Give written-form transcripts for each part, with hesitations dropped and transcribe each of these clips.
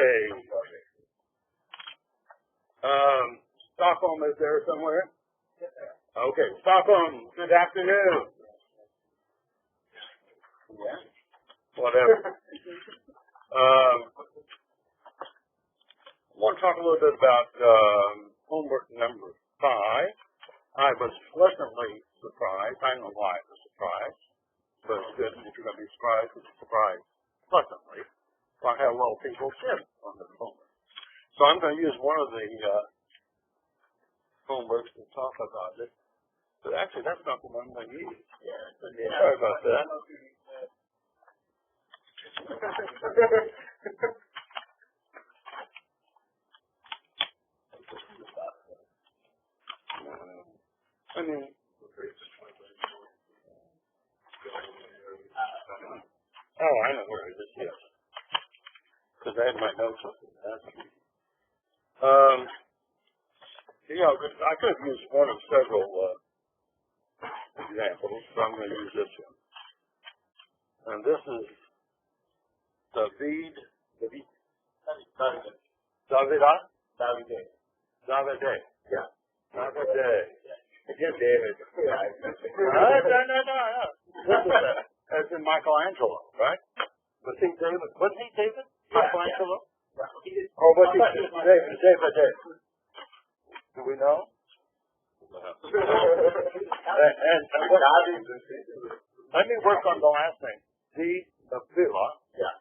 Okay. Stockholm is there somewhere? Okay, Stockholm, good afternoon. Yeah. Whatever. I want to talk a little bit about homework number 5. I was pleasantly surprised. I don't know why I was surprised, but it's good if you're going to be surprised, it's surprised pleasantly by how well people did on the homework. So I'm going to use one of the homeworks to talk about it. But actually, that's not the one I used. Yeah. Sorry about that. I mean, oh, I know where it is, yes. Because I had my notes up in that. Yeah, I could have used one of several examples, so I'm going to use this one. And this is Davide. Yeah. Davide. Again, David. No. As in Michelangelo, right? Was he David? Wasn't he David? Michelangelo? Or was he David? Do we know? Let me work on the last name. Nubila. Yeah.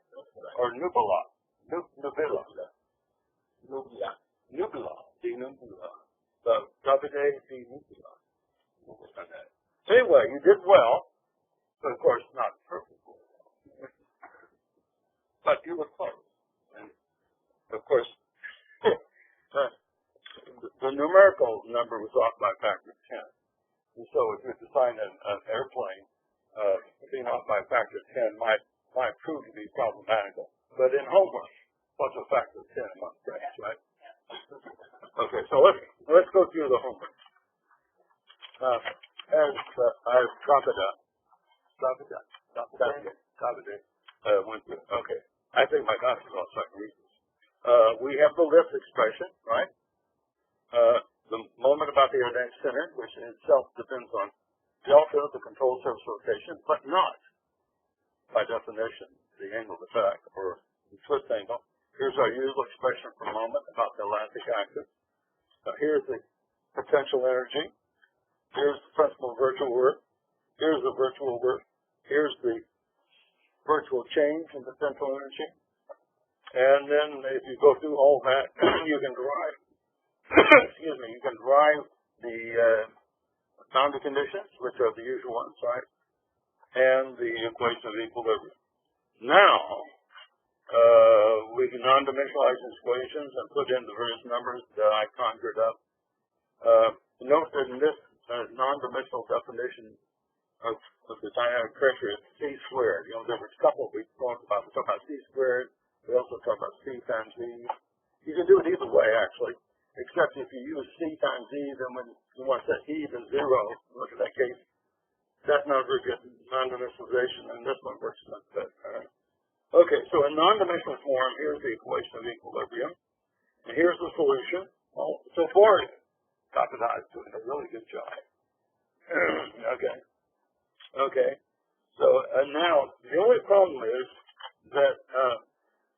Or Nubila. Nubila. So, Davide di Nubila. Anyway, you did well, but of course not perfectly well. But you were close. And of course, the numerical number was off by a factor of 10. And so if you design an airplane, being off by a factor of 10 might prove to be problematical. But in homework, what's a factor of 10 among friends, right? Okay, so let's go through the homework. I've dropped it up. Went through. Okay. I think my glasses are so I can read this. We have the lift expression, right? The moment about the aerodynamic center, which in itself depends on delta, the control surface rotation, but not, by definition, the angle of attack or the twist angle. Here's our usual expression for a moment about the elastic axis. Here's the potential energy. Here's the principal virtual work. Here's the virtual work. Here's the virtual change in potential energy. And then if you go through all that, you can derive, you can derive the boundary conditions, which are the usual ones, right? And the equation of equilibrium. Now, we can non-dimensionalize these equations and put in the various numbers that I conjured up. Note that in this non-dimensional definition of the dynamic pressure is c squared. You know, there was a couple we talked about. We talked about c squared. We also talked about c times e. You can do it either way, actually, except if you use c times e, then when you want to set e to 0, look at that case, that's not very good non-dimensionalization, and this one works much better. Okay, so in non-dimensional form, here's the equation of equilibrium, and here's the solution. Well, so far, Dr. Dodd's doing a really good job. Okay. So now, the only problem is that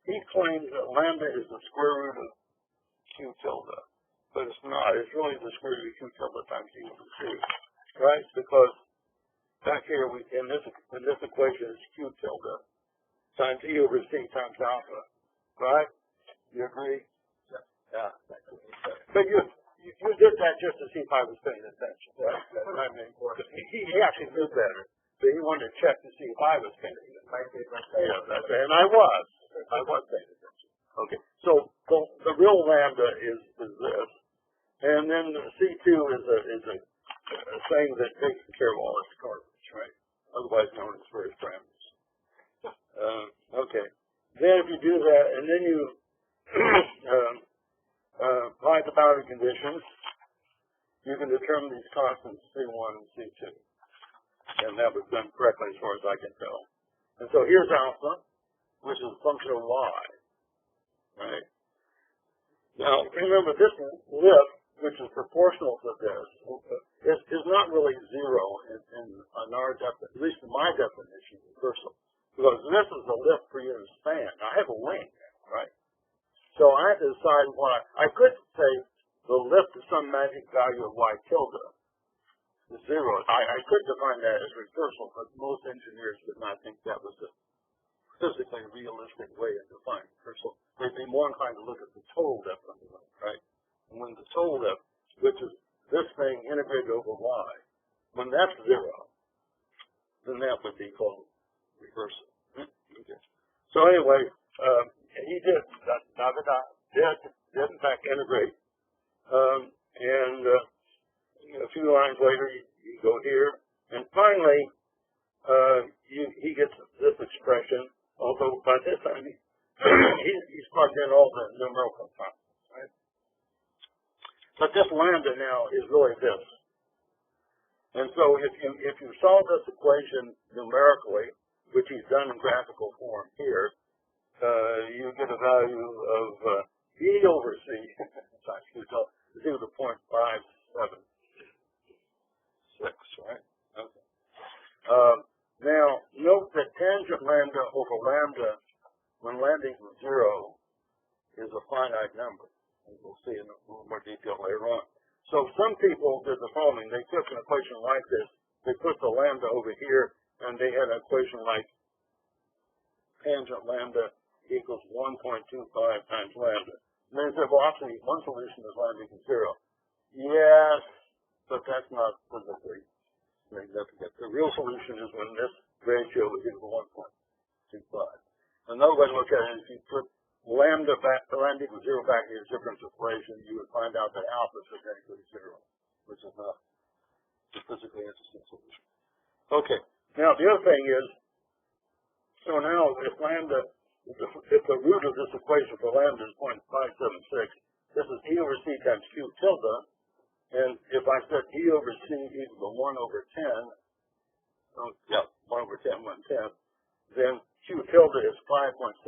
he claims that lambda is the square root of q tilde, but it's not. It's really the square root of q tilde times e over 2, right? Because back here, in this equation, is q tilde times e over c times alpha, right? You agree? Yeah. But you did that just to see if I was paying attention, right? I mean, he actually knew better, but he wanted to check to see if I was paying attention. Yeah, that's it. And I was paying attention. Okay, so the real lambda is this, and then the C2 is a thing that takes care of all its cartilage, right? Otherwise known as various parameters. Okay, then if you do that, and then you apply the boundary conditions, you can determine these constants C1 and C2. And that was done correctly as far as I can tell. And so here's alpha, which is a function of y. right? Now, remember, this lift, which is proportional to this, is not really zero in our definition, at least in my definition, reversal. Because this is the lift per unit span. I have a wing, right? So I have to decide what I could say the lift to some magic value of y tilde is zero. I could define that as reversal, but most engineers would not think that was the physically realistic way of defining reversal. They'd be more inclined to look at the total lift on the lift, right? And when the total lift, which is this thing integrated over y, when that's zero, then that would be called reversal. Okay. So anyway, he did in fact integrate, and a few lines later you go here, and finally he gets this expression. Although by this time he's plugged in all the numerical constants, right? But this lambda now is really this. And so if you solve this equation numerically, which he's done in graphical form here, you get a value of E over C. It's actually it's equal to 0.576, right? Okay. Now, note that tangent lambda over lambda, when lambda equals 0, is a finite number. And we'll see in a little more detail later on. So some people did the following. They took an equation like this. They put the lambda over here, and they had an equation like tangent lambda equals 1.25 times lambda. And they said, well, actually, one solution is lambda equals 0. Yes, but that's not physically significant. The real solution is when this ratio is equal to 1.25. Another way to look at it is if you put lambda equals 0 back in your difference equation, you would find out that alpha is exactly 0, which is not a physically interesting solution. Okay. Now the other thing is, so now if lambda, if the root of this equation for lambda is 0.576, this is E over C times Q tilde. And if I set E over C equal to 1 over 10, 1 over 10, 1/10, then Q tilde is 5.76.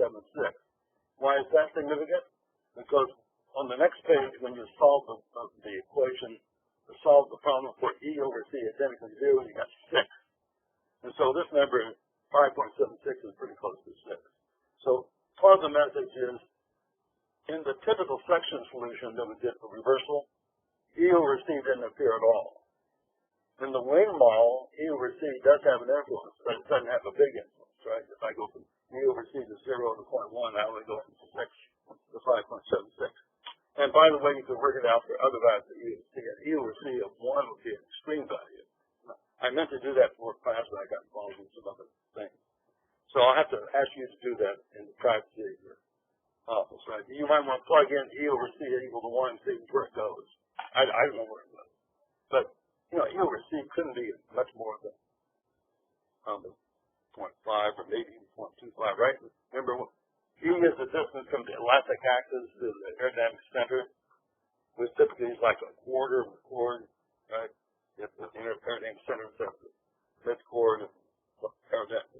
Why is that significant? Because on the next page, when you solve the equation, to solve the problem for E over C identically 0, you got 6. And so this number, 5.76, is pretty close to 6. So part of the message is, in the typical section solution that we did for reversal, E over C didn't appear at all. In the wing model, E over C does have an influence, but it doesn't have a big influence, right? If I go from E over C to 0 to 0.1, I only go from 6 to 5.76. And by the way, you can work it out for other values of E over C. And E over C of 1 would be an extreme value. I meant to do that for class, but I got involved in some other things. So I'll have to ask you to do that in the privacy of your office, right? You might want to plug in E over C equal to 1 and see where it goes. I don't know where it goes. But, you know, E over C couldn't be much more than 0.5 or maybe even 0.25, right? Remember, E is the distance from the elastic axis to the aerodynamic center, which typically is like a quarter of the chord, right? If the aerodynamic center is at the mid-chord, it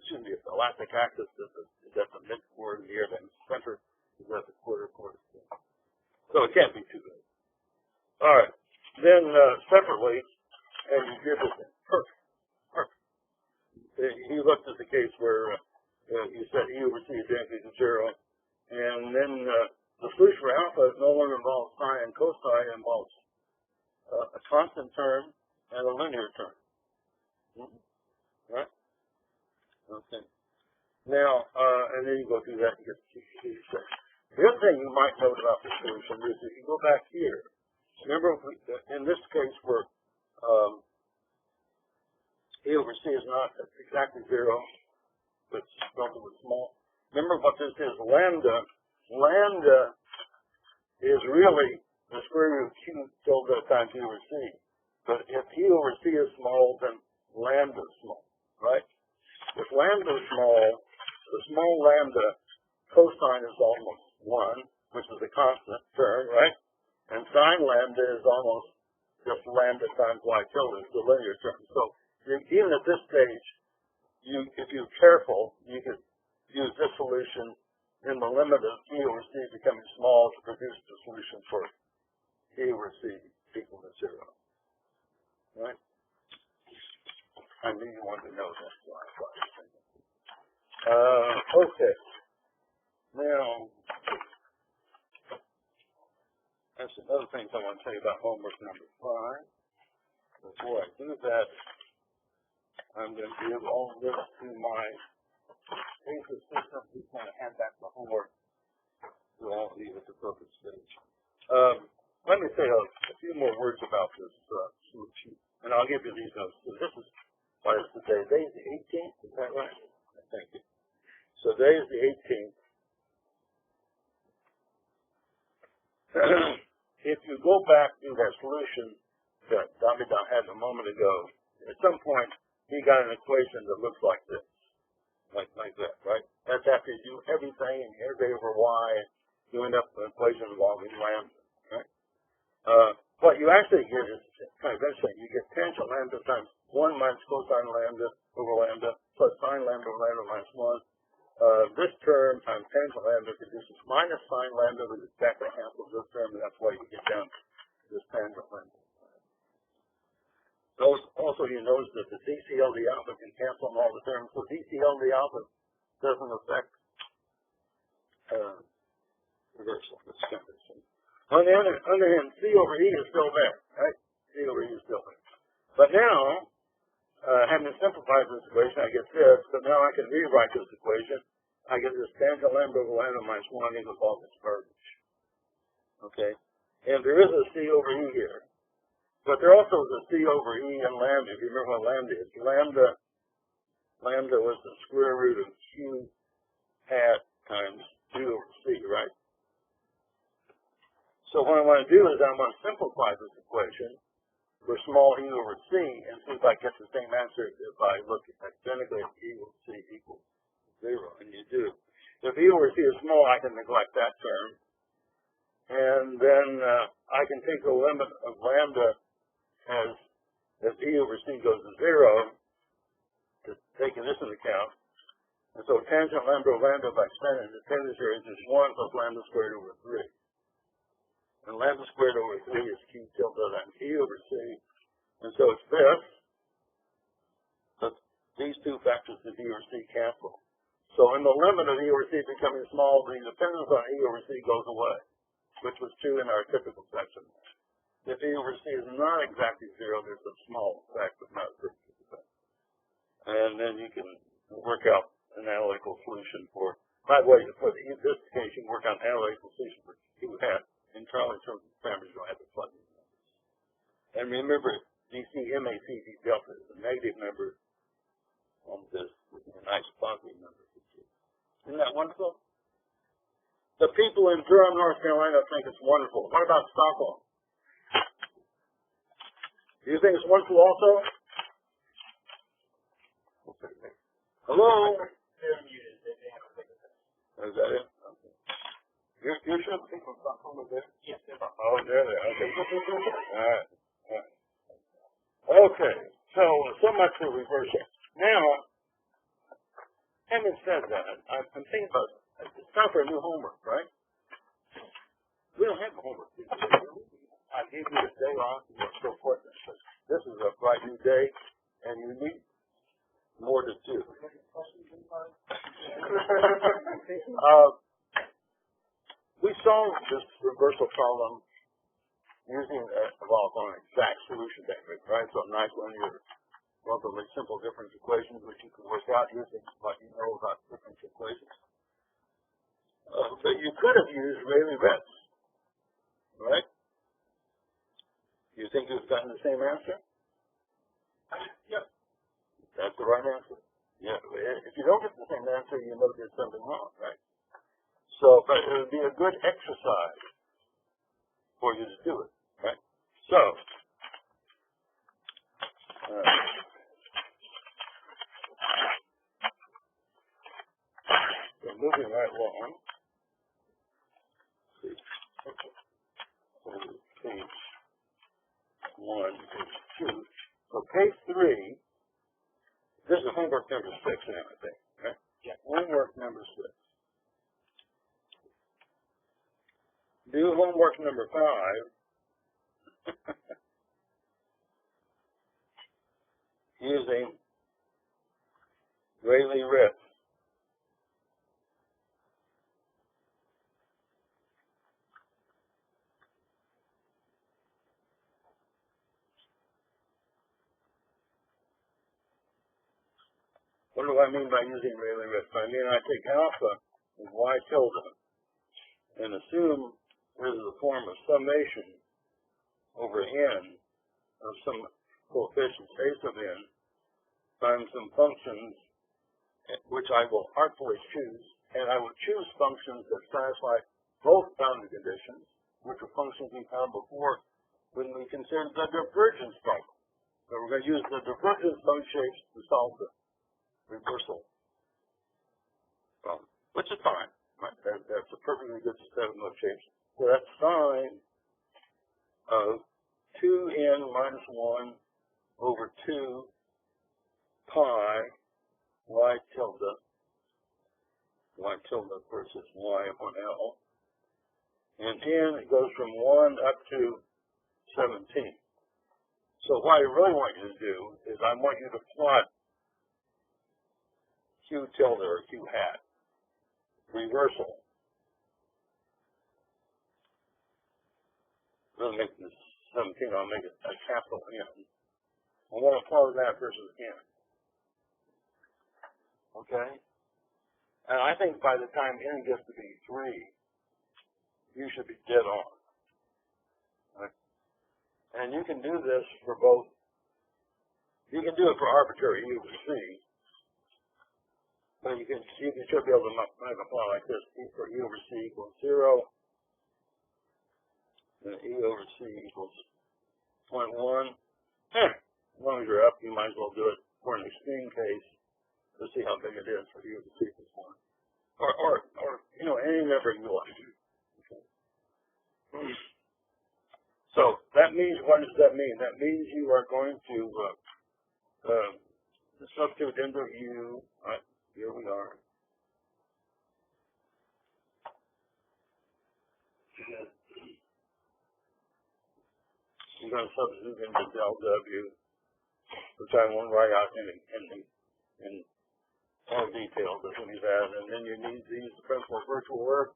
shouldn't be. If the elastic axis is at the mid-chord and the aerodynamic center is at the quarter chord. So it can't be too big. All right. Then separately, and you did this in perfect. He looked at the case where you set E over C identically to 0, and then the solution for alpha no longer involves psi and cosine, it involves a constant term and a linear term. Right? Okay. Now, and then you go through that and get the C6. The other thing you might note about this solution is if you go back here, remember in this case where E over C is not exactly 0, but it's relatively small. Remember what this is, lambda. Lambda is really the square root of Q tilde times E over C. But if E over C is small, then lambda is small, right? If lambda is small, the small lambda cosine is almost 1, which is a constant term, right? And sine lambda is almost just lambda times y tilde, it's the linear term. So even at this stage, if you're careful, you could use this solution in the limit of E over C becoming small to produce the solution for E over C equal to 0. Right? I knew you wanted to know that. So I was thinking. Okay. Now, that's another thing I want to tell you about homework number 5. Before I do that, I'm going to give all this to my basic system who's going to hand back the homework to all of you at the appropriate stage. Let me say a few more words about this sheet, and I'll give you these notes. So this is what is today. Today is the 18th, is that right? Thank you. So today is the 18th. If you go back to that solution that Damidam had a moment ago, at some point he got an equation that looks like this, like that, right? That's after you do everything and integrate over y, you end up with an equation involving lambda, right? What you actually get is kind of interesting. You get tangent lambda times 1 minus cosine lambda over lambda plus sine lambda over lambda minus 1. This term times tangent lambda produces minus sine lambda, which is exactly cancels this term, and that's why you get down to this tangent lambda. Also, you notice that the DCLD alpha can cancel on all the terms, so DCLD alpha doesn't affect reversal. That's kind of interesting. On the other hand, C over E is still there, right? C over E is still there. But now, having simplified this equation, I get this, but now I can rewrite this equation. I get this tangent lambda over lambda minus 1 equals all this verbiage. Okay? And there is a C over E here. But there also is a C over E and lambda. If you remember what lambda is. Lambda was the square root of Q hat times 2 over C, right? So what I want to do is I want to simplify this equation for small e over c and see if I get the same answer if I look identically at e over c equals 0, and you do. If e over c is small, I can neglect that term. And then I can take the limit of lambda as e over c goes to 0, to taking this into account. And so tangent lambda over lambda by extending the tangent is just 1 plus lambda squared over 3. And lambda squared over 3 is q tilde times e over c. And so it's this. But these two factors of e over c cancel. So in the limit of e over c becoming small, the dependence on e over c goes away, which was true in our typical section. If e over c is not exactly 0, there's a small effect, but not 50%. And then you can work out an analytical solution for, by the way, for this case, you can work out an analytical solution for q hat. Entirely in terms of parameters, you don't have to plug in numbers. And remember, DC MAC D delta is a negative number on this with a nice positive number. Isn't that wonderful? The people in Durham, North Carolina think it's wonderful. What about Stockholm? Do you think it's wonderful also? Hello? Is that it? Okay. You're sure the people in Stockholm are there? Yes, they're there. Oh, they're there. Okay. All right. Okay. So much for reversal. Now, having said that, I'm thinking about it's time for a new homework, right? We don't have a homework. I gave you a day off and you're so fortunate. This is a bright new day, and you need more to do. We solved this reversal problem using an exact solution technique, right? So a nice linear, relatively simple difference equations, which you can work out using what you know about difference equations. But you could have used Rayleigh-Ritz, right? You think you've gotten the same answer? Yeah. That's the right answer. Yeah. If you don't get the same answer, you know there's something wrong, right? So, but it would be a good exercise for you to do it, right? So, moving right along. Page 1, page 2. So page 3, this is homework number 6 now, I think, right? Yeah. Homework number 6. do homework number 5 using Rayleigh-Ritz. What do I mean by using Rayleigh-Ritz? I mean I take alpha of y tilde and assume this is a form of summation over n of some coefficient a sub n times some functions which I will artfully choose, and I will choose functions that satisfy both boundary conditions, which are functions we found before when we considered the divergence problem. So we're going to use the divergence of shapes to solve the reversal problem, which is fine. Right? That's a perfectly good set of those shapes. So that's sine of 2n minus 1 over 2 pi y tilde versus y upon L. And n, it goes from 1 up to 17. So what I really want you to do is I want you to plot Q tilde or Q hat, reversal. I'm going to make this 17, I'll make it a capital N. I want to plot that versus N. Okay? And I think by the time N gets to be 3, you should be dead on. Right? And you can do this for both. You can do it for arbitrary E over C. But you should be able to multiply like this. E for E over C equals 0. And E over C equals 0.1. As long as you're up, you might as well do it for an extreme case to see how big it is for E over C equals 1. Or any number you want. Okay. So that means, what does that mean? That means you are going to substitute into U. Right, here we are. You're going to substitute into del W, which I won't write out in all detail, but when you add, and then you need to use the principle of virtual work,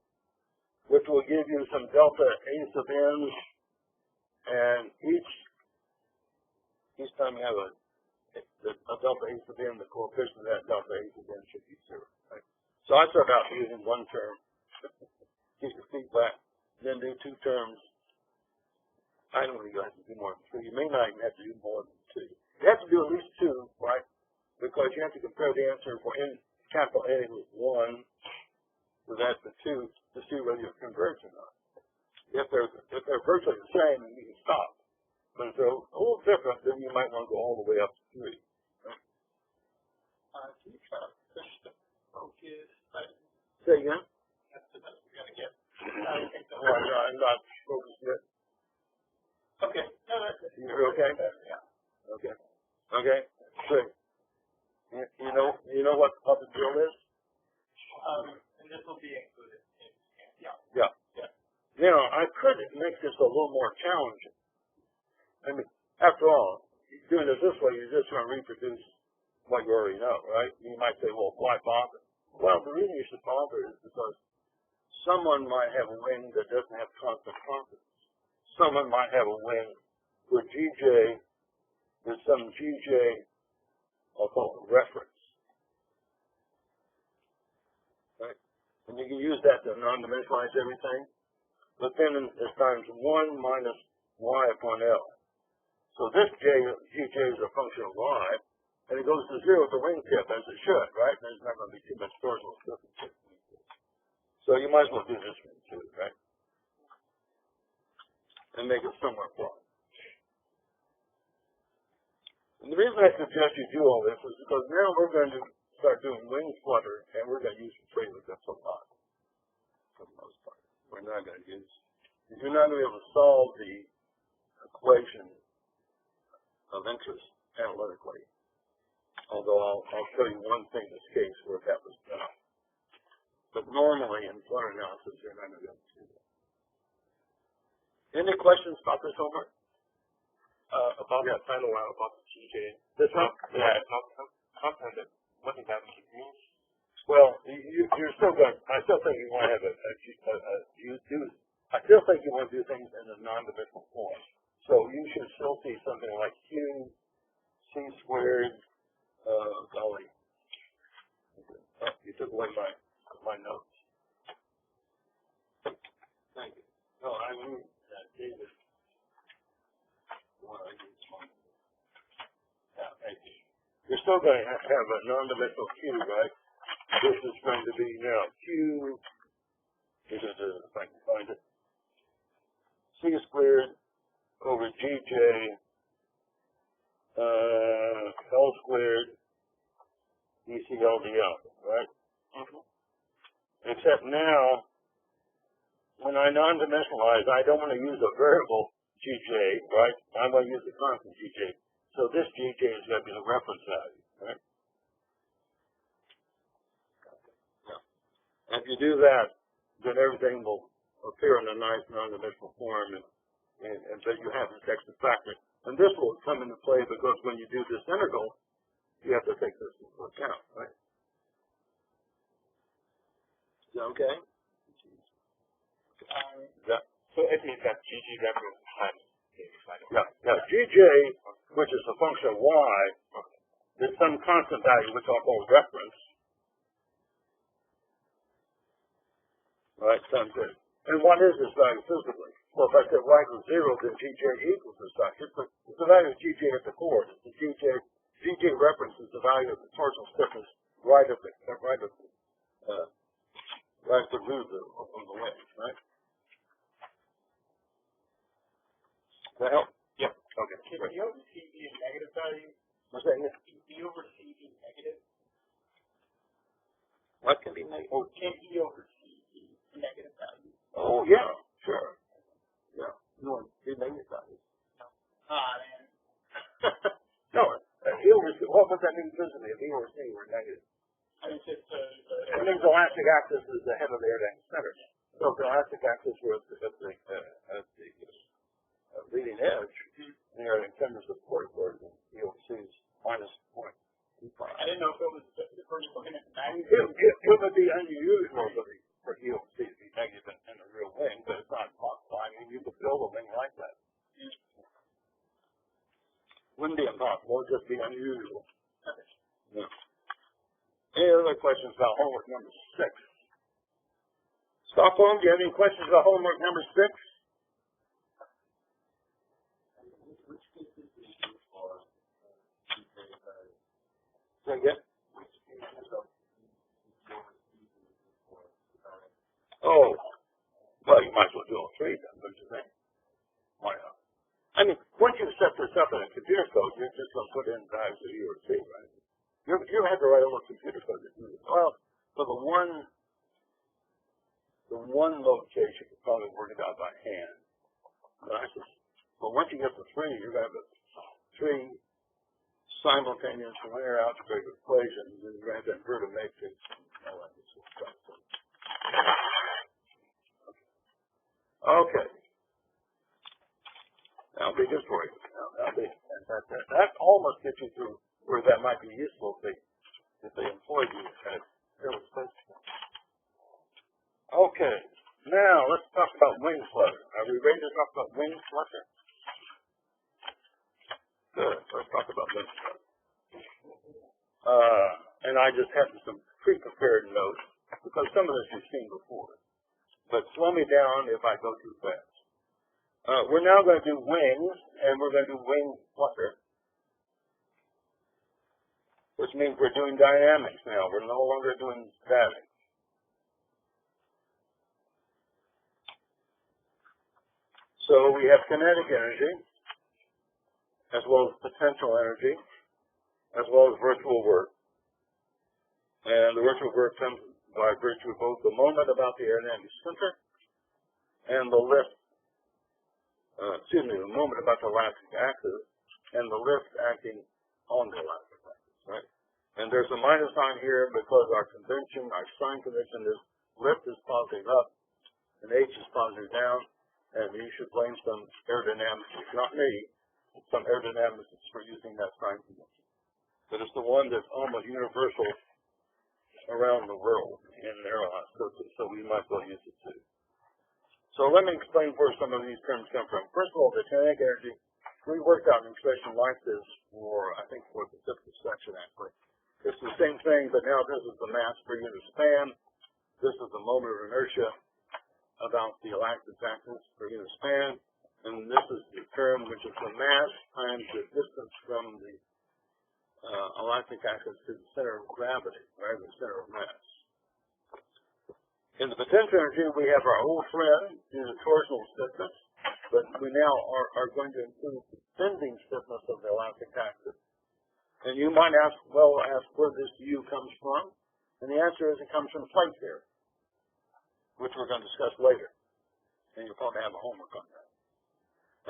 which will give you some delta A sub n, and each time you have a delta A sub n, the coefficient of that delta A sub n should be 0. Right? So I start out using one term, keep your feet back, then do 2 terms. I don't think you have to do more than 3. You may not even have to do more than 2. You have to do at least 2, right? Because you have to compare the answer for n capital A with 1 to that to 2 to see whether you're converged or not. If they're virtually the same, then you can stop. But if they're a little different, then you might want to go all the way up to 3. Right? Can you try to push the focus button? Say again? That's the best we're going to get. I'm not focused yet. Okay. No, that's it. You're okay? Yeah. Okay. Okay. Good. You know what the deal is? And this will be included in, yeah. Yeah. Yeah. I could make this a little more challenging. I mean, after all, doing it this way, you're just going to reproduce what you already know, right? You might say, well, why bother? Well, the reason you should bother is because someone might have a wing that doesn't have constant confidence. Someone might have a wing where GJ is some GJ, I'll call it reference. Right? And you can use that to non-dimensionalize everything. But then it's times 1 minus y upon L. So this GJ is a function of y, and it goes to 0 at the wingtip, as it should, right? There's not going to be too much torsional slip. So you might as well do this one too, right? And make it somewhat plot. And the reason I suggest you do all this is because now we're going to start doing wing flutter, and we're going to use Rayleigh a lot, for the most part. We're not going to use, you're not going to be able to solve the equation of interest analytically. Although I'll show you one thing in this case where that was done. But normally in flutter analysis, you're not going to be able to do that. Any questions about this homework? About the final one, about the TJ. This one? Yeah, it's not content. What does that mean? Well, you're still going. I still think you want to have I still think you want to do things in a non-dimensional form. So you should still see something like Q, C squared. Golly, you took away my notes. Thank you. No, I mean David. Yeah, thank you. You're still going to have a non-dimensional Q, right? This is going to be now Q. This is if I can find it. C squared over GJ L squared ECLDL, right? Mm-hmm. Except now, when I non-dimensionalize, I don't want to use a variable GJ, right? I'm going to use the constant GJ. So this GJ is going to be the reference value, right? Yeah. If you do that, then everything will appear in a nice non-dimensional form, and but you have this extra factor. And this will come into play because when you do this integral, you have to take this into account, right? Is that okay? So it means that GG reference times yeah, GJ, which is a function of y, is some constant value which I'll call reference. Right, times it. And what is this value physically? Well, if I said y equals 0, then GJ equals this value. It's the value of GJ at the core. It's the GJ reference is the value of the torsional stiffness right at the root of the wave, right? Does that help? Yep. Okay. Can E over C be a negative value? What's that? Can E over C be negative? What can be negative? Or can E over C be a negative value? Oh, yeah, sure. Yeah. No, be negative value. No. Ah, man. No, E over C, what would that mean physically if E over C were negative? I mean, just It means the elastic axis is the head of the aerodynamic center. So if the elastic axis were at the leading edge, the aerodynamic center is the support force, and E over C is minus 0.25. I didn't know if it was the first looking at the magnitude. It would be unusual for E over C to be negative in a real wing, but it's not possible. I mean, you could build a wing like that. Wouldn't be impossible, it'd just be unusual. Yeah. Any other questions about homework number 6? Stockholm, do you have any questions about homework number 6? Say again? Oh, well, you might as well do all 3 then, don't you think? Why not? I mean, once you set this up in a computer code, you're just going to put in values of U or C, right? You have to write all the computer code to do this. Well, for the one location, you could probably work it out by hand. But once you get to 3, you're going to have 3 simultaneous linear algebraic equations, and you're going to have to invert a matrix and all that stuff. Okay. That'll be good for you. That almost gets you through where that might be useful if they employ you at Aeroelasticity. Okay. Now let's talk about wing flutter. Are we ready to talk about wing flutter? Good. Let's talk about wing flutter. And I just have some pre-prepared notes because some of this you've seen before. But slow me down if I go too fast. We're now going to do wings, and we're going to do wing flutter, which means we're doing dynamics now. We're no longer doing static. So we have kinetic energy, as well as potential energy, as well as virtual work. And the virtual work comes by virtue of both the moment about the aerodynamic center and the lift. The moment about the elastic axis and the lift acting on the elastic axis, right? And there's a minus sign here because our convention, our sign convention is lift is positive up and H is positive down. And you should blame some aerodynamicists, not me, some aerodynamicists for using that sign convention. But it's the one that's almost universal around the world in aeroelasticity, so we might as well use it too. So let me explain where some of these terms come from. First of all, the kinetic energy, we worked out an expression like this for, I think, for the fifth section actually. It's the same thing, but now this is the mass per unit span. This is the moment of inertia about the elastic axis per unit span. And this is the term which is the mass times the distance from the elastic axis to the center of gravity, right, the center of mass. In the potential energy, we have our old friend, the torsional stiffness, but we now are going to include the bending stiffness of the elastic axis. And you might ask where this U comes from, and the answer is it comes from plate theory, which we're going to discuss later. And you'll probably have a homework on that.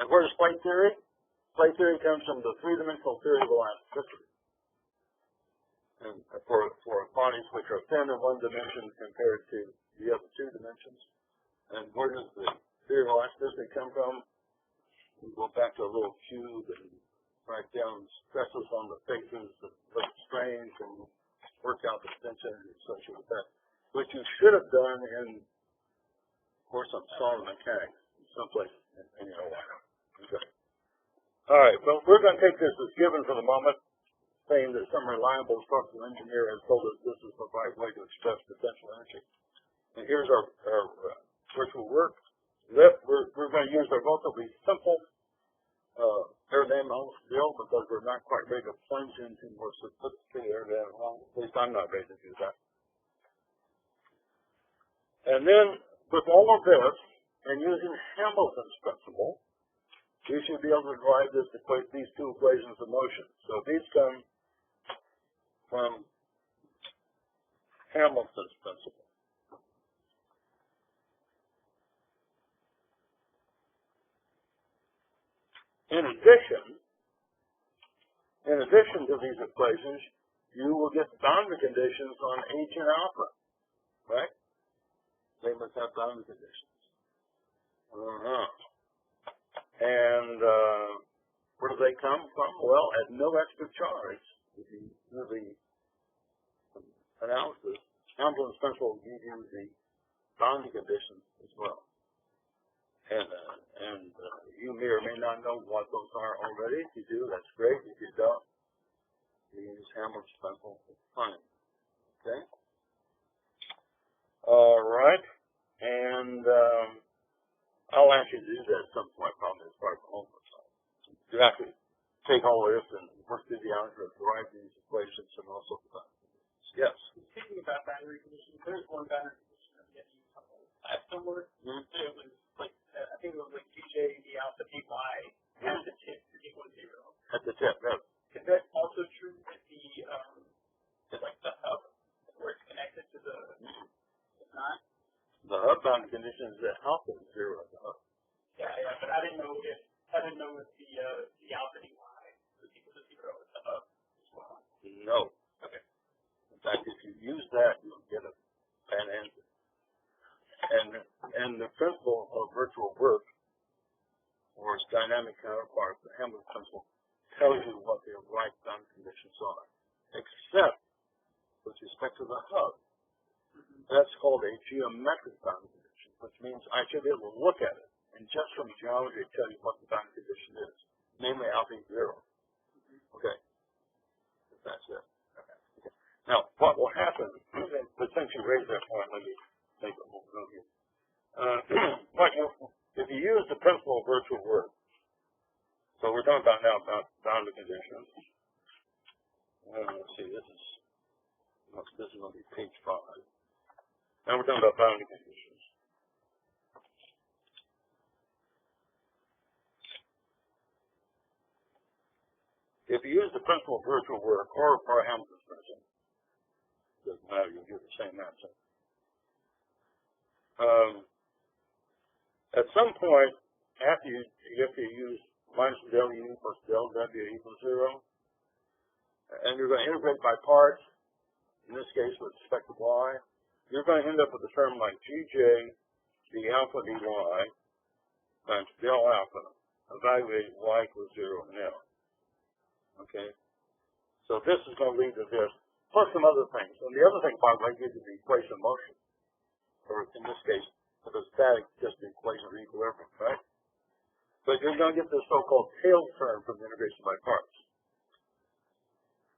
And where is plate theory? Plate theory comes from the three-dimensional theory of elasticity. And for bodies which are thin in one dimension compared to the other two dimensions. And where does the theory of elasticity come from? We go back to a little cube and write down stresses on the faces that look strange and work out the tension associated with that, which you should have done in, of course, some solid mechanics, someplace in your life. Okay. All right, well, we're going to take this as given for the moment, saying that some reliable structural engineer has told us this is the right way to express potential energy. And here's our virtual work. We're going to use a relatively simple aerodynamic drill because we're not quite ready to plunge into more sophisticated aerodynamic models. At least I'm not ready to do that. And then with all of this, and using Hamilton's principle, you should be able to derive these two equations of motion. So these come from Hamilton's principle. In addition to these equations, you will get boundary conditions on H and alpha, right? They must have boundary conditions. And where do they come from? Well, at no extra charge. If you do the analysis, Hamilton's principle will give you the boundary conditions as well. And you may or may not know what those are already. If you do, that's great. If you don't, you use Hamilton's principle. It's fine. Okay? All right. And I'll ask you to do that at some point, probably as part of the homework. You have to take all this and work through the algebra, derive these equations, and also the yes. Thinking about boundary conditions, there's one boundary condition that we had to use last homework. It was like, I think it was like GJ, the alpha, dy, at the tip is equal to 0. At the tip, yes. Is that also true with the like the hub, where it's connected to the, it's not? The hub boundary condition is that alpha is 0 at the hub. Yeah, but I didn't know if the alpha dy was equal to 0 at the hub as well. No. Okay. In fact, if you use that, you'll get a bad answer. And the principle of virtual work, or its dynamic counterpart, the Hamilton principle, tells you what the right boundary conditions are, except with respect to the hub. That's called a geometric boundary condition, which means I should be able to look at it and just from geometry tell you what the boundary condition is, namely alpha is 0. Okay. That's it. Okay. Now, what will happen, but since you raised that point, let me take a moment over here. If you use the principle of virtual work, so we're talking about now about boundary conditions. Let's see, this is going to be page 5. Now we're talking about boundary conditions. If you use the principle of virtual work or Hamilton's principle, doesn't matter, you'll get the same answer. At some point, after you use minus del U plus del W equals 0, and you're going to integrate by parts, in this case with respect to y, you're going to end up with a term like Gj, the alpha dy, times del alpha, evaluate y equals 0 and L. Okay? So this is going to lead to this, plus some other things. And the other thing, by the way, gives you the equation of motion, or in this case, for the static, just the equation of equilibrium, right? But you're going to get this so-called tail term from the integration by parts.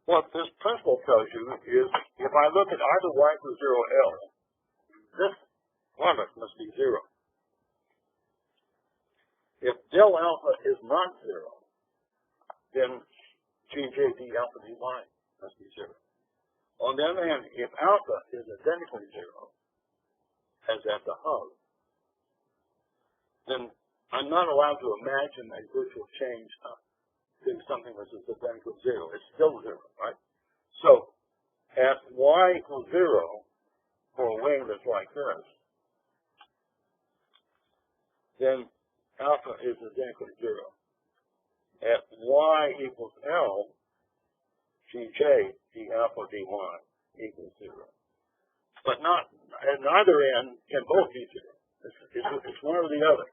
What this principle tells you is, if I look at either y equals 0 L, this one of us must be 0. If del alpha is not 0, then Gj d alpha dy must be 0. On the other hand, if alpha is identically 0, as at the hub, then I'm not allowed to imagine a virtual change to something which is identical to 0. It's still 0, right? So, at y equals 0 for a wing that's like this, then alpha is identical to 0. At y equals L, Gj d alpha dy equals 0. But not, at neither end can both be 0. It's one or the other,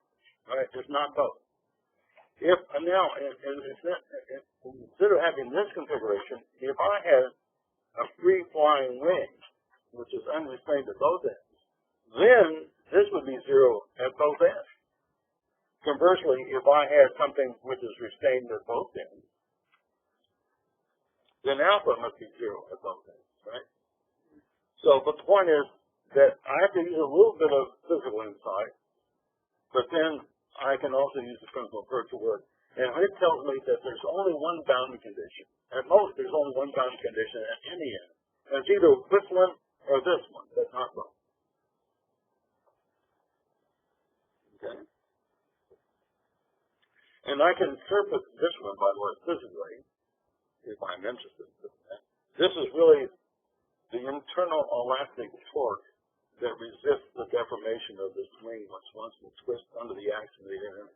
right? It's not both. If, now, instead of having this configuration, if I had a free-flying wing, which is unrestrained at both ends, then this would be 0 at both ends. Conversely, if I had something which is restrained at both ends, then alpha must be 0 at both ends, right? So, but the point is that I have to use a little bit of physical insight, but then I can also use the principle of virtual work. And it tells me that there's only one boundary condition. At most, there's only one boundary condition at any end. And it's either this one or this one, but not both. Okay? And I can interpret this one, by the way, physically, if I'm interested in that. This is really the internal elastic torque that resists the deformation of this wing once it's squished under the action of the inner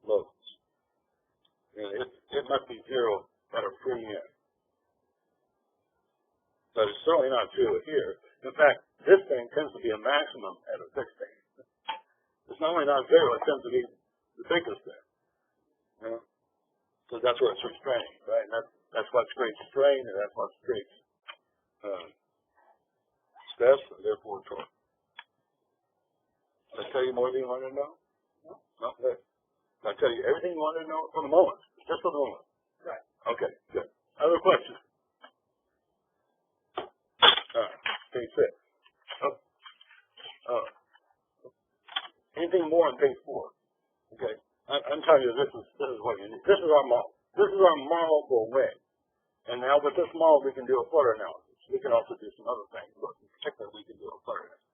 loads. And it must be 0 at a free end. But it's certainly not 0 here. In fact, this thing tends to be a maximum at a fixed end. It's not only not 0, it tends to be the biggest thing. You know? So that's where it's restrained, right? And that's what creates strain, and that's what creates stress, and therefore torque. Did I tell you more than you want to know? No. Not good. Did I tell you everything you want to know for the moment? Just for the moment. Right. Okay, good. Other questions? Page 6. Anything more on page 4? Okay. I'm telling you, this is what you need. This is our model. This is our model for a wing. And now with this model, we can do a flutter analysis. We can also do some other things, but in particular, we can do a flutter analysis.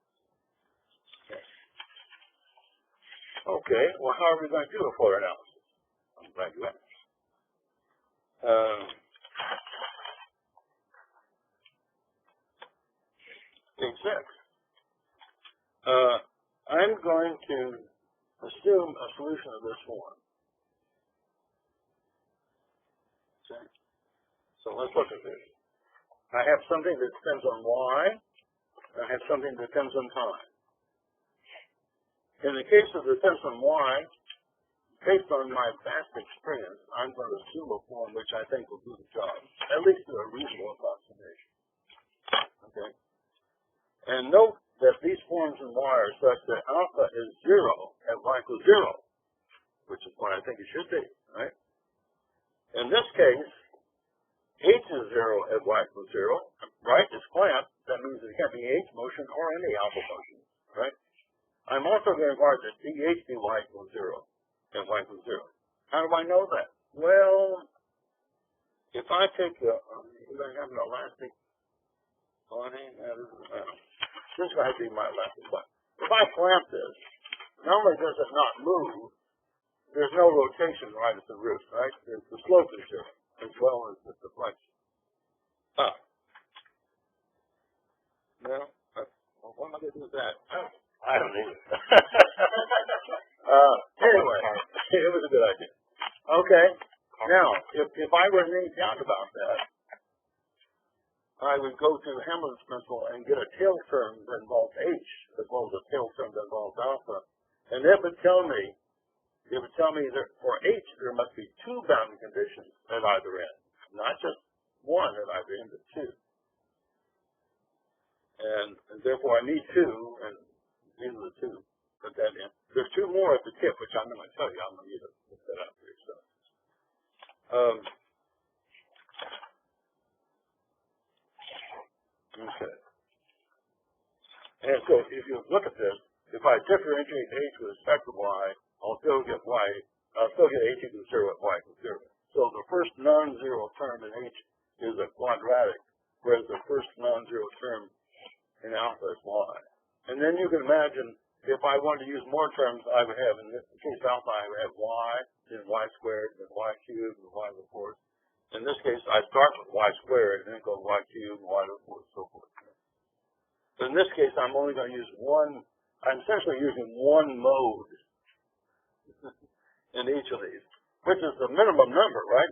Okay, well, how are we going to do a flutter analysis? I'm glad you asked. Page 6. I'm going to assume a solution of this form. Okay. So let's look at this. I have something that depends on y. I have something that depends on time. In the case of the depends on y, based on my vast experience, I'm going to assume a form which I think will do the job, at least to a reasonable approximation. Okay? And note that these forms in y are such that alpha is 0 at y equals 0, which is what I think it should be, right? In this case, h is 0 at y equals 0, right? It's clamped. That means it can't be h motion or any alpha motion, right? I'm also going to regard that dh dy equals 0 at y equals 0. How do I know that? Well, if I take I have an elastic body, this is going to have to be my elastic body. If I clamp this, not only does it not move, there's no rotation right at the root, right? The slope is 0, as well as the deflection. Well, what am I going to do with that? I don't need it. Anyway, it was a good idea. Okay. Now, if I were to need to talk about that, I would go to the Hamilton's principle and get a tail term that involves h, as well as a tail term that involves alpha. And that would tell me it would tell me that for H there must be two boundary conditions at either end, not just one at either end, but two. And therefore I need two, and these are the two. Put that in. There's two more at the tip, which I'm going to tell you. I'm going to need to look that up for yourself. Okay. And so if you look at this, if I differentiate H with respect to Y, I'll still get Y. I'll still get H equals 0 at Y equals 0. So the first non-zero term in H is a quadratic, whereas the first non-zero term in alpha is Y. And then you can imagine if I wanted to use more terms, I would have, in this case alpha, I would have Y, then Y squared, then Y cubed, and Y to the fourth. In this case, I start with Y squared, and then go Y cubed, Y to the fourth, so forth. But in this case, I'm only going to use one, I'm essentially using one mode in each of these, which is the minimum number, right?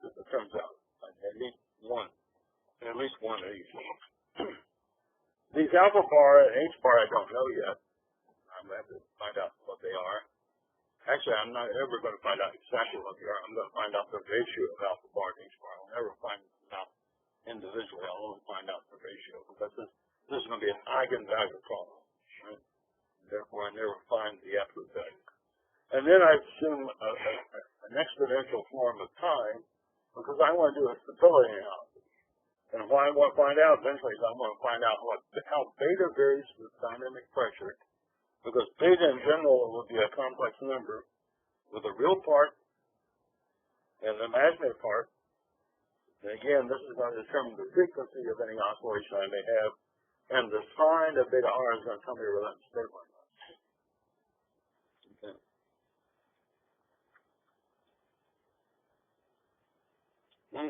As it turns out, at least one of each. These alpha bar and H bar I don't know yet. I'm going to have to find out what they are. Actually, I'm not ever going to find out exactly what they are. I'm going to find out the ratio of alpha bar and H bar. I'll never find them out individually. I'll only find out the ratio because this is going to be an eigenvalue problem. Right? Therefore, I never find the absolute value. And then I assume an exponential form of time because I want to do a stability analysis. And what I want to find out eventually is I want to find out how beta varies with dynamic pressure, because beta in general will be a complex number with a real part and an imaginary part. And again, this is going to determine the frequency of any oscillation I may have, and the sign of beta R is going to tell me whether I'm stable or not. Okay.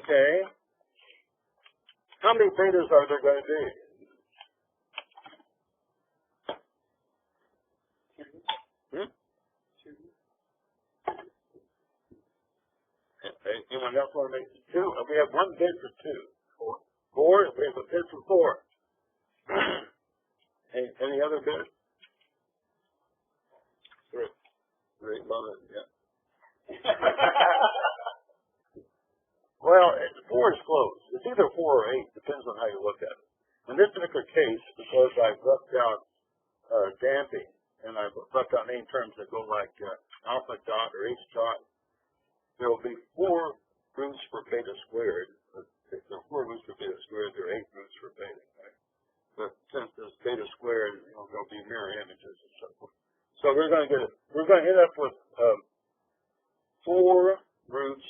Okay. How many betas are there going to be? Anyone else want to make it two? We have one bid for two. Four. We have a bid for four. Any other bid? Three. Love it. Yeah. Well, four is close. It's either 4 or 8, depends on how you look at it. In this particular case, because I've left out damping, and I've left out name terms that go like alpha dot or H dot, there will be 4 roots for beta squared. If there are 4 roots for beta squared, there are 8 roots for beta, right? But since there's beta squared, there'll be mirror images and so forth. So we're going to end up with 4 roots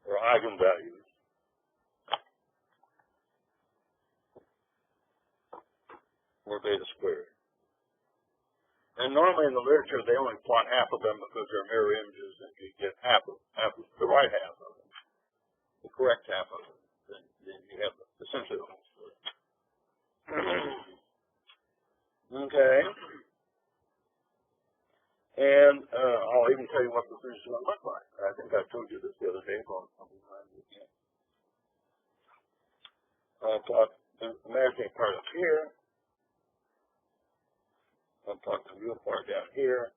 or eigenvalues for beta squared. And normally in the literature, they only plot half of them because they're mirror images, and you get half of the right half of them, the correct half of them. Then you have essentially the whole story. Okay. And I'll even tell you what the solution will look like. I think I told you this the other day, but I'll be glad to again. I'll plot the imaginary part up here. I'll plot the real part down here.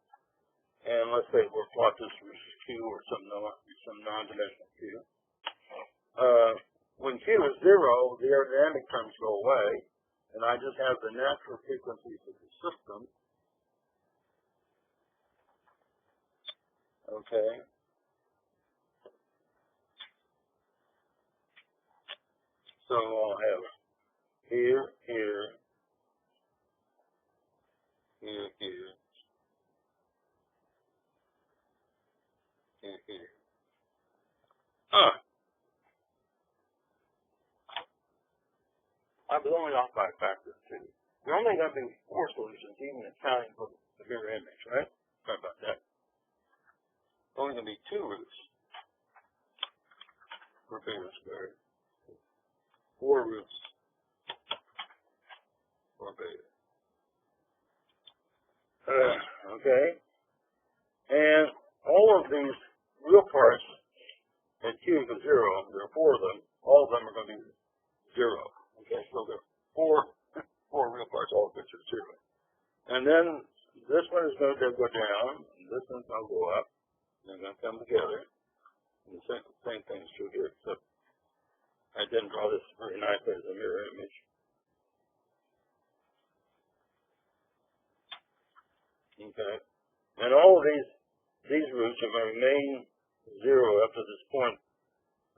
And let's say we'll plot this with Q or some non-dimensional Q. When Q is 0, the aerodynamic terms go away, and I just have the natural frequencies of the system. Okay. So I'll have here, here, here, here, here, here. I was only off by a factor of 2. There are only going to be 4 solutions, even accounting for the mirror image, right? Sorry about that. Only going to be 2 roots for beta squared. 4 roots for beta. Okay. And all of these real parts at Q equals 0, there are 4 of them. All of them are going to be 0. Okay, so there are 4 real parts, all of which are 0. And then this one is going to go down, and distance will go up. They're going to come together. And the same thing is true here, except I didn't draw this very nicely as a mirror image. Okay. And all of these roots are going to remain zero up to this point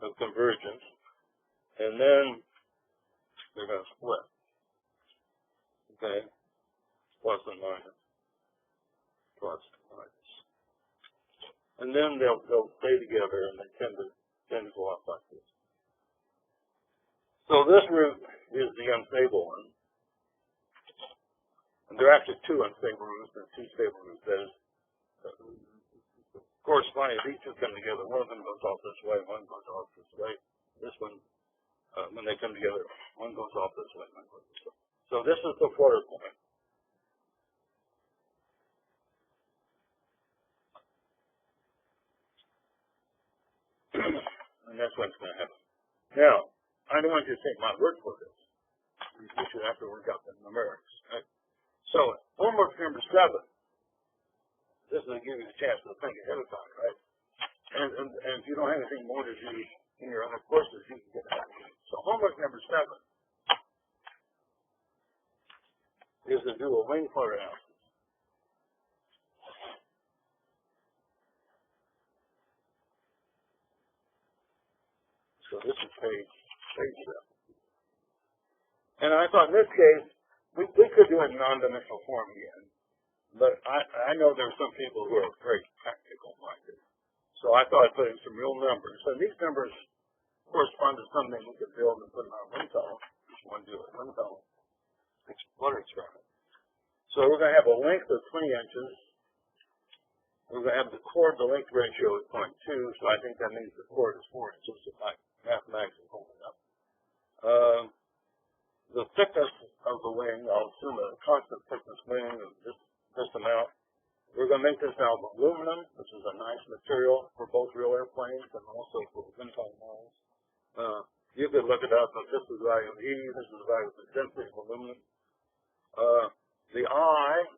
of convergence. And then they're going to split. Okay. Plus and minus. Plus and minus. And then they'll stay together, and they tend to go off like this. So this root is the unstable one. And there are actually two unstable roots and two stable roots. That is, corresponding, these two come together. One of them goes off this way, one goes off this way. This one, when they come together, one goes off this way, one goes this way. So this is the flutter point. And that's what's going to happen. Now, I don't want you to take my word for this. You should have to work out the numerics. Right? So, homework number 7. This is to give you a chance to think ahead of time, right? And if you don't have anything more to do in your other courses, you can get that. So, homework number 7 is to do a wing flutter analysis. So this is page 7. And I thought in this case, we could do it in non-dimensional form again. But I know there are some people who are very practical minded. So I thought I'd put in some real numbers. And these numbers correspond to something we could build and put in our wind tunnel. Just want to do a wind tunnel flutter experiment. So we're going to have a length of 20 inches. We're going to have the chord to length ratio at 0.2. So I think that means the chord is 4 inches. If my mathematics is holding up. The thickness of the wing, I'll assume a constant thickness wing of this amount. We're going to make this out of aluminum, which is a nice material for both real airplanes and also for wind tunnel models. You could look it up, but this is the value of E, this is the value of the density of aluminum. The I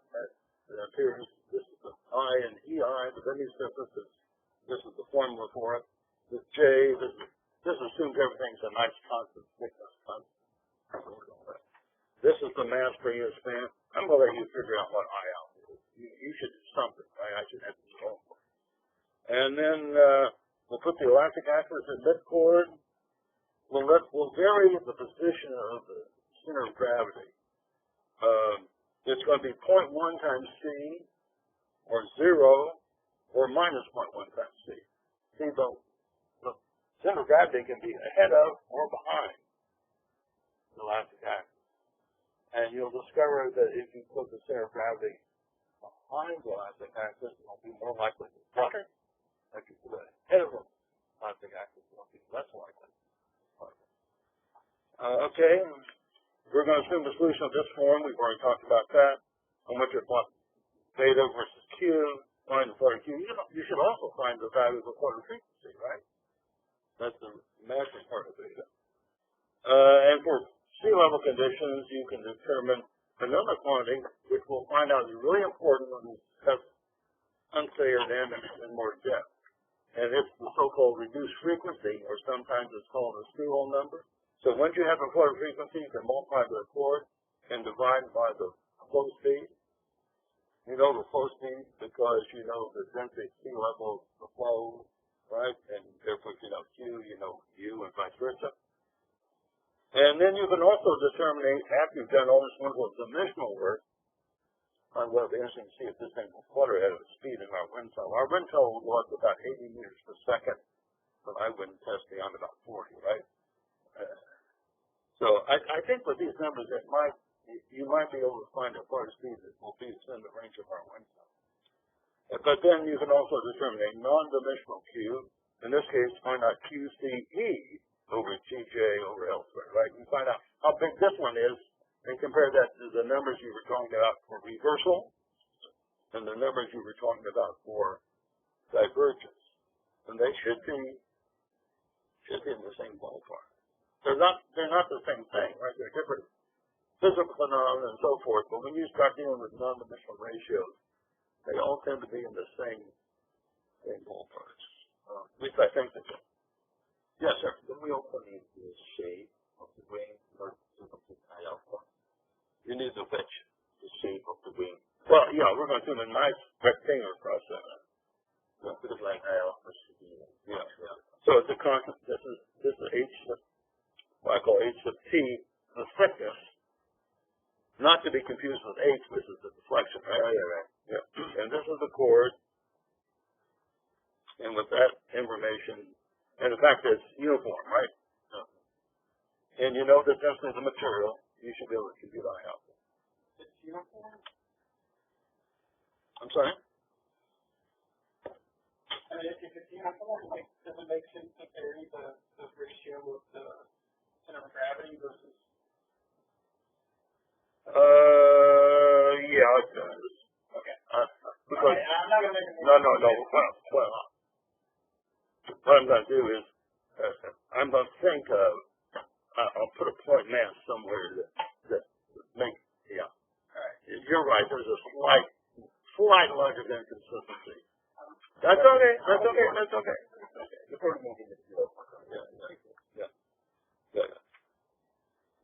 that appears, this is the I and EI, the Benny synthesis, this is the formula for it. The J, this assumes everything's a nice constant thickness. This is the mass per unit span. I'm going to let you figure out what I out is. You should do something, right? I should have to solve for it. And then we'll put the elastic axis at midchord. We'll vary the position of the center of gravity. It's going to be 0.1 times C, or 0, or minus 0.1 times C. See, the center of gravity can be ahead of or behind the elastic axis. And you'll discover that if you put the center of gravity behind the elastic axis, it'll be more likely to flutter. If you put it ahead of the elastic axis, it'll be less likely to flutter. Okay, we're going to assume the solution of this form. We've already talked about that. On which you plot beta versus Q, find the flutter Q. You should also find the value of the flutter frequency, right? That's the measuring part of beta. And for sea level conditions, you can determine another quantity, which we'll find out is really important when we discuss unstable dynamics in more depth. And it's the so-called reduced frequency, or sometimes it's called a Stewall number. So once you have a flutter frequency, you can multiply the chord and divide by the flow speed. You know the flow speed because you know the density sea level of the flow, right? And therefore, if you know Q, you know U, and vice versa. And then you can also determine, after you've done all this wonderful dimensional work, on what it'll be interesting to see if this thing will flutter at a speed in our wind tunnel. Our wind tunnel will go up to about 80 meters per second, but I wouldn't test beyond about 40, right? So I think with these numbers, you might be able to find a flutter speed that will be within the range of our wind tunnel. But then you can also determine a non-dimensional Q. In this case, find out QCE over GJ over elsewhere, right? You find out how big this one is and compare that to the numbers you were talking about for reversal and the numbers you were talking about for divergence. And they should be in the same ballpark. They're not the same thing, right? They're different physical phenomena and so forth, but when you start dealing with non-dimensional ratios, They all tend to be in the same ballpark. At least I think they do. Yes, sir. Then we also need the shape of the wing or something high alpha. You need to fetch the shape of the wing. Well, yeah, we're going to do a nice rectangular cross section. Yeah, because like high alpha should be. Yeah. So it's a constant. This is h, what I call h sub t, the thickness, not to be confused with h, which is the deflection, right? Right. Yeah. And this is the chord. And with that information, and the fact that it's uniform, right? And you know that this is the material, you should be able to compute I alpha. It's uniform? I'm sorry? I mean, if it's uniform, like, does it make sense to vary the ratio of the center of gravity versus? Yeah, it does. Okay. Because, I'm not going to make a no. Well, what I'm going to do is, I'm going to think of, I'll put a point mass somewhere that makes, yeah. All right. You're right, there's a slight lack of inconsistency. That's okay. Before moving it to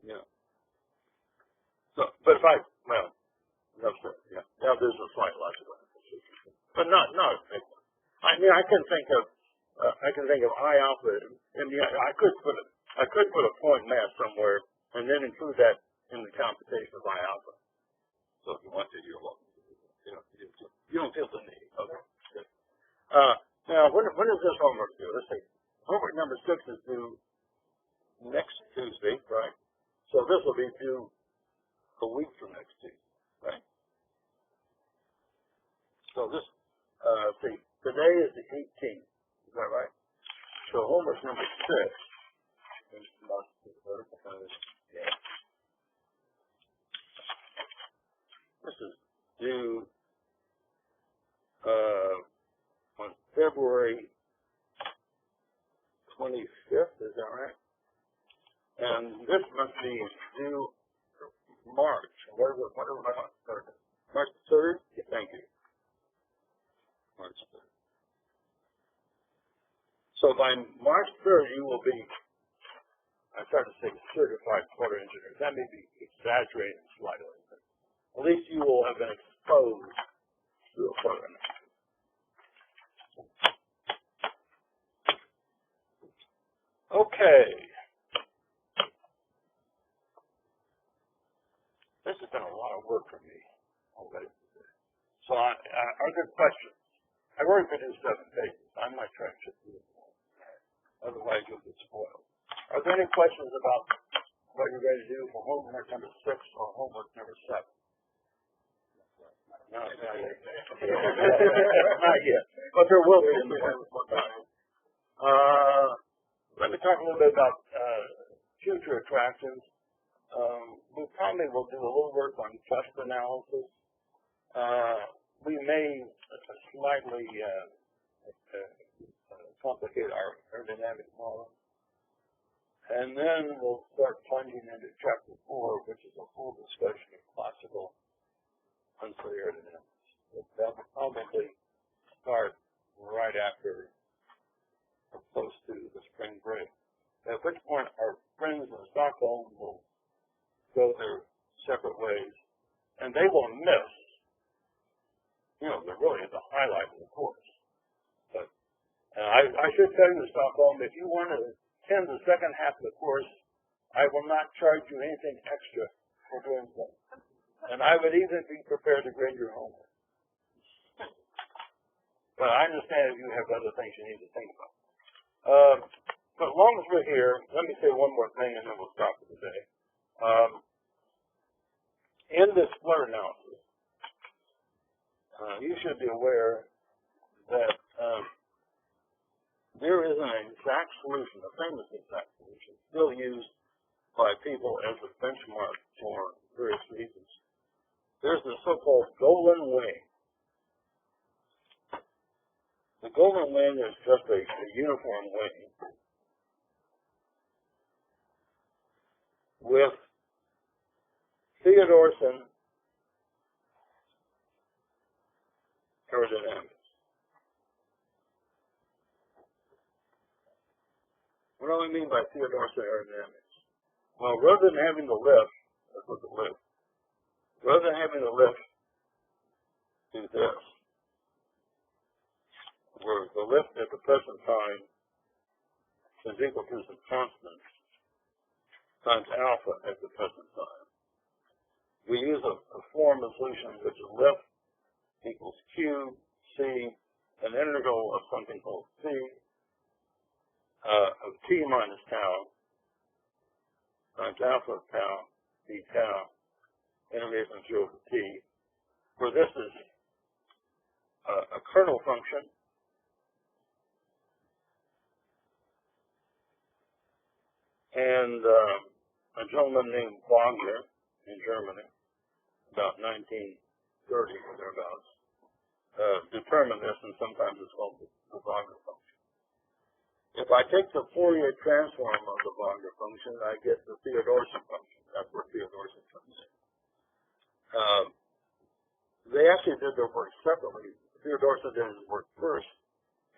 Yeah. So, but if no, sir. Yeah. Now there's a slight lack of inconsistency. But not a big one. I mean, I can think of I alpha, and yeah, I could put a point mass somewhere, and then include that in the computation of I alpha. So if you want to, you're welcome. You don't feel the need. Okay. Good. Now, when is this homework due? Let's see. Homework number 6 is due next Tuesday, right? So this will be due a week from next Tuesday, right? So this, see, today is the 18th. Is that right? So homework number 6 is this is due on February 25th. Is that right? And this must be due March. What is March 3rd? March 3rd? Thank you. March 3rd. So by March 3rd, you will be, I started to say certified quarter engineer. That may be exaggerated slightly, but at least you will have been exposed to a quarter engineer. Okay. This has been a lot of work for me already. So are there questions? I've already produced 7 pages. I might try to chip through it. Otherwise, you'll get spoiled. Are there any questions about what you're going to do for homework number 6 or homework number 7? No, not yet. Not yet. But there will be in the time. Let me talk a little bit about future attractions. We probably will do a little work on test analysis. We may slightly complicate our aerodynamic model. And then we'll start plunging into chapter 4, which is a full discussion of classical unfree aerodynamics. That will probably start right after or close to the spring break. At which point our friends in Stockholm will go their separate ways, and they will miss, really the highlight of the course. But I should tell you, Stockholm, if you want to attend the second half of the course, I will not charge you anything extra for doing so. And I would even be prepared to grade your homework. But I understand if you have other things you need to think about. But as long as we're here, let me say one more thing and then we'll stop for today. In this FLIR analysis, you should be aware that there is an exact solution, a famous exact solution, still used by people as a benchmark for various reasons. There's the so-called golden wing. The golden wing is just a uniform wing with Theodorson aerodynamics. What do I mean by Theodosian aerodynamics? Well, rather than having the lift, let's look at lift. Rather than having the lift do this, where the lift at the present time is equal to some constant times alpha at the present time. We use a form of solution which is lift equals Q, C, an integral of something called C, of T minus tau, times alpha of tau, d tau, integrated from 0 to T, where this is a kernel function, and a gentleman named Wagner in Germany, about 1930 or thereabouts, determined this, and sometimes it's called the Wagner function. If I take the Fourier transform of the Wagner function, I get the Theodosian function. That's where Theodosian comes in. They actually did their work separately. Theodosian did his work first.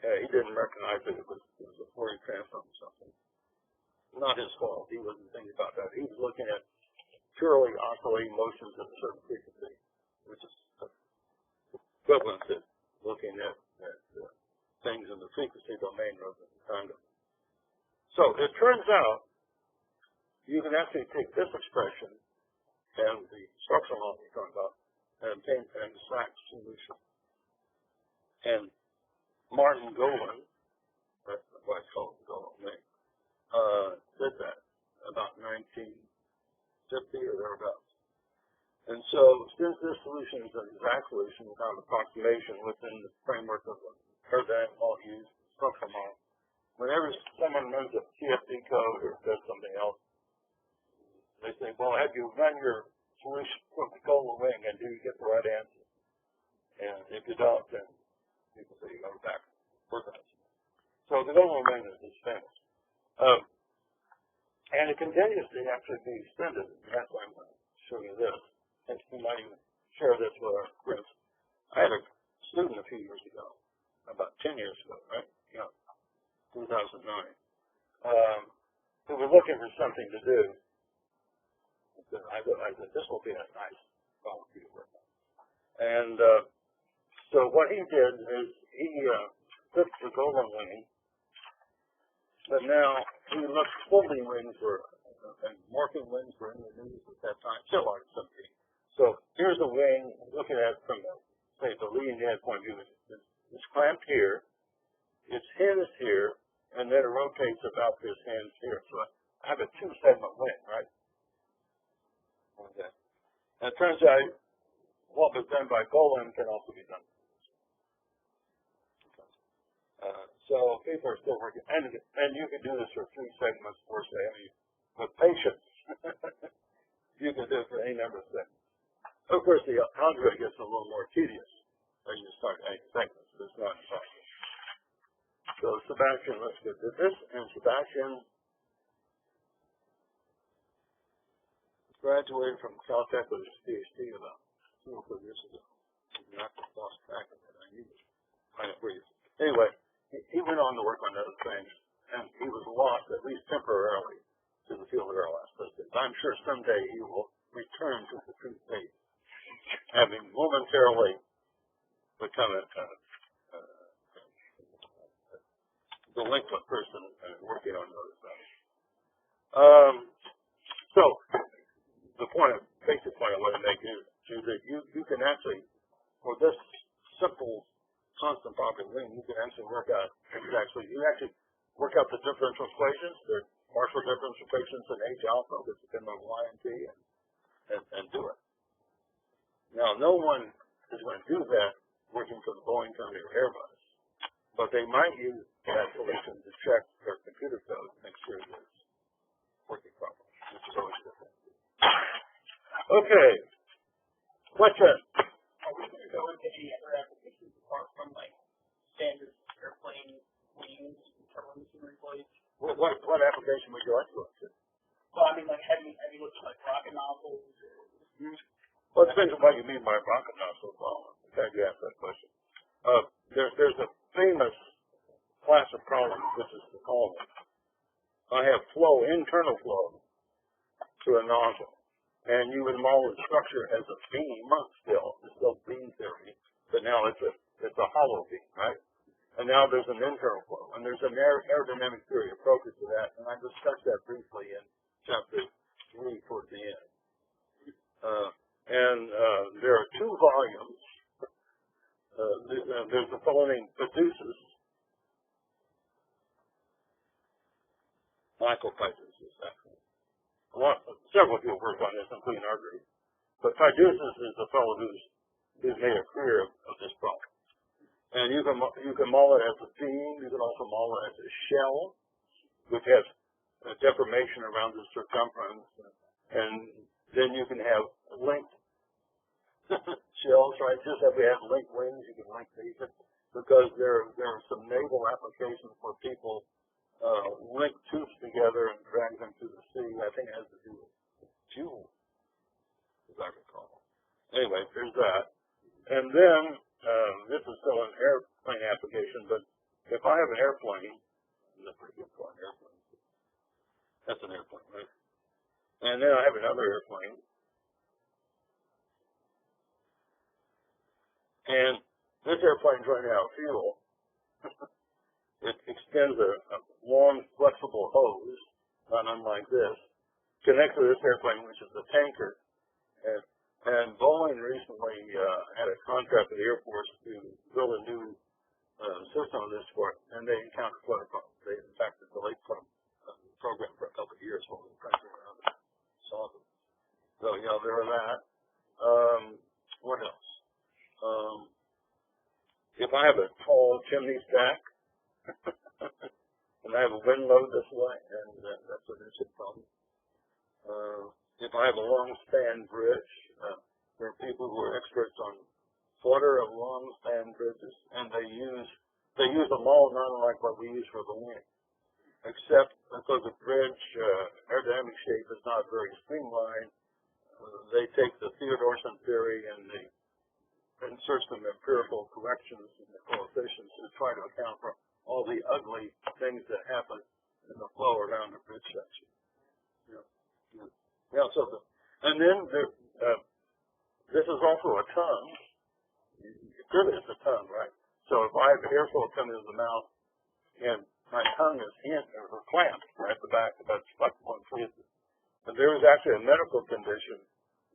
He didn't recognize that it was a Fourier transform or something. Not his fault. He wasn't thinking about that. He was looking at purely oscillating motions at a certain frequency, which is equivalent to looking at things in the frequency domain rather than the time domain. So it turns out you can actually take this expression and the structural model we're talking about and obtain an exact solution. And Martin Golan, that's why it's called the Golan link, did that about 1950 or thereabouts. And so, since this solution is an exact solution without approximation within the framework of the aerodynamic model used, structural model, whenever someone runs a TFD code or does something else, they say, well, have you run your solution from the Golan wing and do you get the right answer? And if you don't, then people say you go back and work on it. So the Golan wing is famous. And it continues to actually be extended. That's why I'm going to show you this. And you might even share this with our groups. I had a student a few years ago, about 10 years ago, right? Yeah, 2009. Who was looking for something to do. I said, this will be a nice problem for you to work on. And so what he did is he took the Golan wing, but now he looked folding wings and morphing wings were in the news at that time. Still are something. So here's a wing, looking at it from say the leading edge point of view. It's clamped here, its hinged here, and then it rotates about this hinge here. So I have a two-segment wing, right? Okay. And it turns out what was done by Golan can also be done. So people are still working, and you can do this for 3 segments, 4 segments, with patience. You can do it for any number of segments. Of course, the algebra gets a little more tedious when you start adding segments, but it's not impossible. So Sebastian, let's get to this, and Sebastian graduated from Caltech with his PhD about 2 or 4 years ago. I lost track of it. I need to find it for you. Anyway, he went on to work on other things, and he was lost, at least temporarily, to the field of aeroelasticity. I'm sure someday he will return to the true state, having momentarily become a delinquent person working on other things. So, the basic point I want to make is that you can actually, for this simple constant property wing, you can actually work out exactly. You actually work out the differential equations, the partial differential equations in H alpha, which depend on Y and T, and do it. Now, no one is going to do that working for the Boeing company or Airbus, but they might use that solution to check their computer code and make sure that it's working properly, which is always good. Okay, question. Are we going to go into any other applications apart from like standard airplane wings and turbines and replays? What application would you like to look at? Well, I mean, like, have you looked at like rocket nozzles? Well, it depends on what you mean by rocket nozzle. Well, I'm glad you asked that question. There's a famous class of problems, which is the following. I have flow, internal flow, to a nozzle. And you would model the structure as a beam still. It's still beam theory, but now it's a hollow beam, right? And now there's an internal flow, and there's an aerodynamic theory appropriate to that, and I discussed that briefly in chapter 3 towards the end. There are two volumes. There's a fellow named Caduceus, Michael Caduceus, actually. Several people work on this, including our group. But Caduceus is the fellow who's made a career of this problem. And you can model it as a beam. You can also model it as a shell, which has a deformation around the circumference. And then you can have linked shells, right? Just as we have linked wings, you can link these. Because there are some naval applications where people link tubes together and drag them to the sea. I think it has to do with fuel, as I recall. Anyway, there's that. And then, this is still an airplane application, but if I have an airplane, this is a pretty good flying airplane. That's an airplane, right? And then I have another airplane. And this airplane's running out of fuel. It extends a long, flexible hose, not unlike this, connects to this airplane, which is a tanker. And Boeing recently had a contract with the Air Force to build a new system of this for it, and they encountered flutter problems. They, in fact, delayed the program for a couple of years while they were trying to solve it. So, you know, there are that. What else? If I have a tall chimney stack, and I have a wind load this way, and that's an issue problem. If I have a long span bridge, there are people who are experts on flutter of long span bridges, and they use a model not unlike what we use for the wing, except because the bridge aerodynamic shape is not very streamlined. They take the Theodorson theory and they insert some empirical corrections in the coefficients to try to account for all the ugly things that happen in the flow around the bridge section. Yeah, and then this is also a tongue. Really, it's a tongue, right? So if I have airflow coming into the mouth and my tongue is clamped right at the back, that's flexible and free. And there is actually a medical condition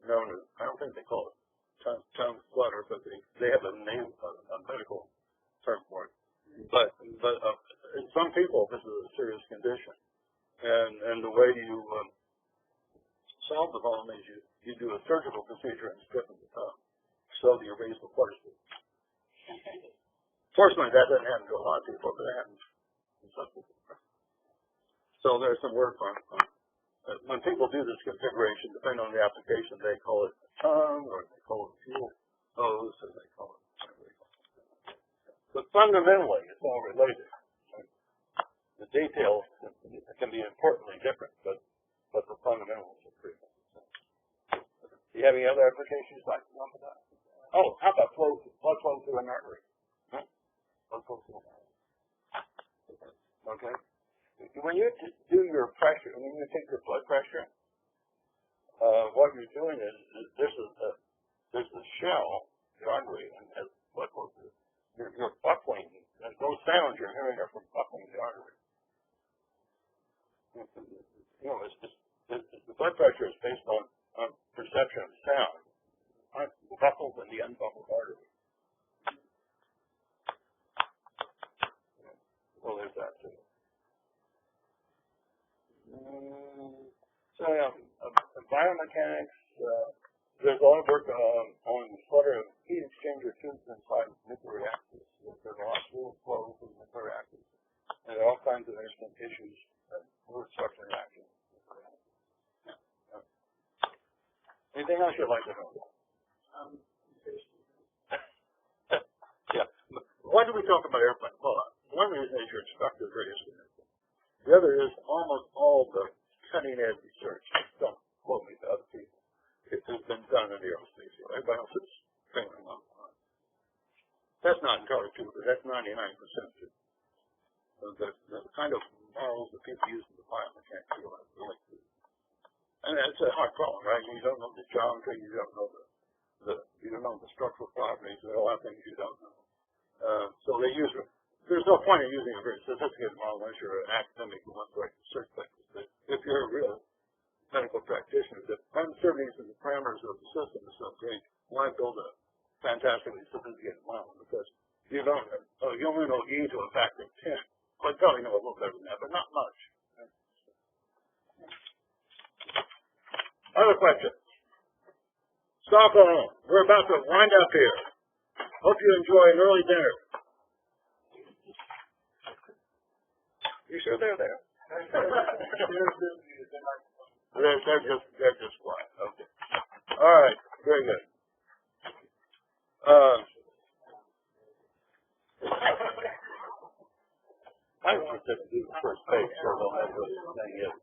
known as, I don't think they call it tongue flutter, but they have a name, a medical term for it. But in some people, this is a serious condition. And the way you solve the problem is you do a surgical procedure and strip the tongue so that you raise the flutter speed. Fortunately, that doesn't happen to a lot of people, but it happens in some people. So there's some work on when people do this configuration, depending on the application, they call it a tongue, or they call it fuel hose, or they call it whatever they call it. But fundamentally, it's all related. The details can be importantly different, but the fundamentals are pretty much the same. Do you have any other applications like one for that? Oh, how about blood flow through an artery? Blood flow through an artery. Okay. When you do your pressure, when you take your blood pressure, what you're doing is there's a shell, the artery, and as blood flow through. You're buckling, and those sounds you're hearing are from buckling the artery. You know, the blood pressure is based on perception of sound, right? The buckled and the unbuckled artery. Well, there's that too. So, biomechanics, there's a lot of work on flutter of heat exchanger tubes inside nuclear reactors. There's a lot of fluid flow through nuclear reactors. And there are all kinds of interesting issues that fluid structure reactions. Anything else you'd like to know? Yeah. Why do we talk about airplanes? Well, one reason is your instructor is very interested in it. The other is almost all the cutting-edge research. Don't quote me to other people. It has been done in the aerospace field. Everybody else is training on. That's not not entirely true, but that's 99% true. So the kind of morals that people use in the fire mechanics field are really true. And it's a hard problem, right? You don't know the geometry, you don't know you don't know the structural properties, there are a lot of things you don't know. So they use it. There's no point in using a very sophisticated model unless you're an academic who wants to write research papers. But if you're a real medical practitioner, the uncertainties and the parameters of the system is so great, why build a fantastically sophisticated model? Because you don't, you only know E to a factor of 10. Well, you probably know a little better than that, but not much. Other questions? Stockholm, we're about to wind up here. Hope you enjoy an early dinner. You sure they're there? they're just quiet. Okay. All right. Very good. I want to do the first page, so I don't have to do anything yet.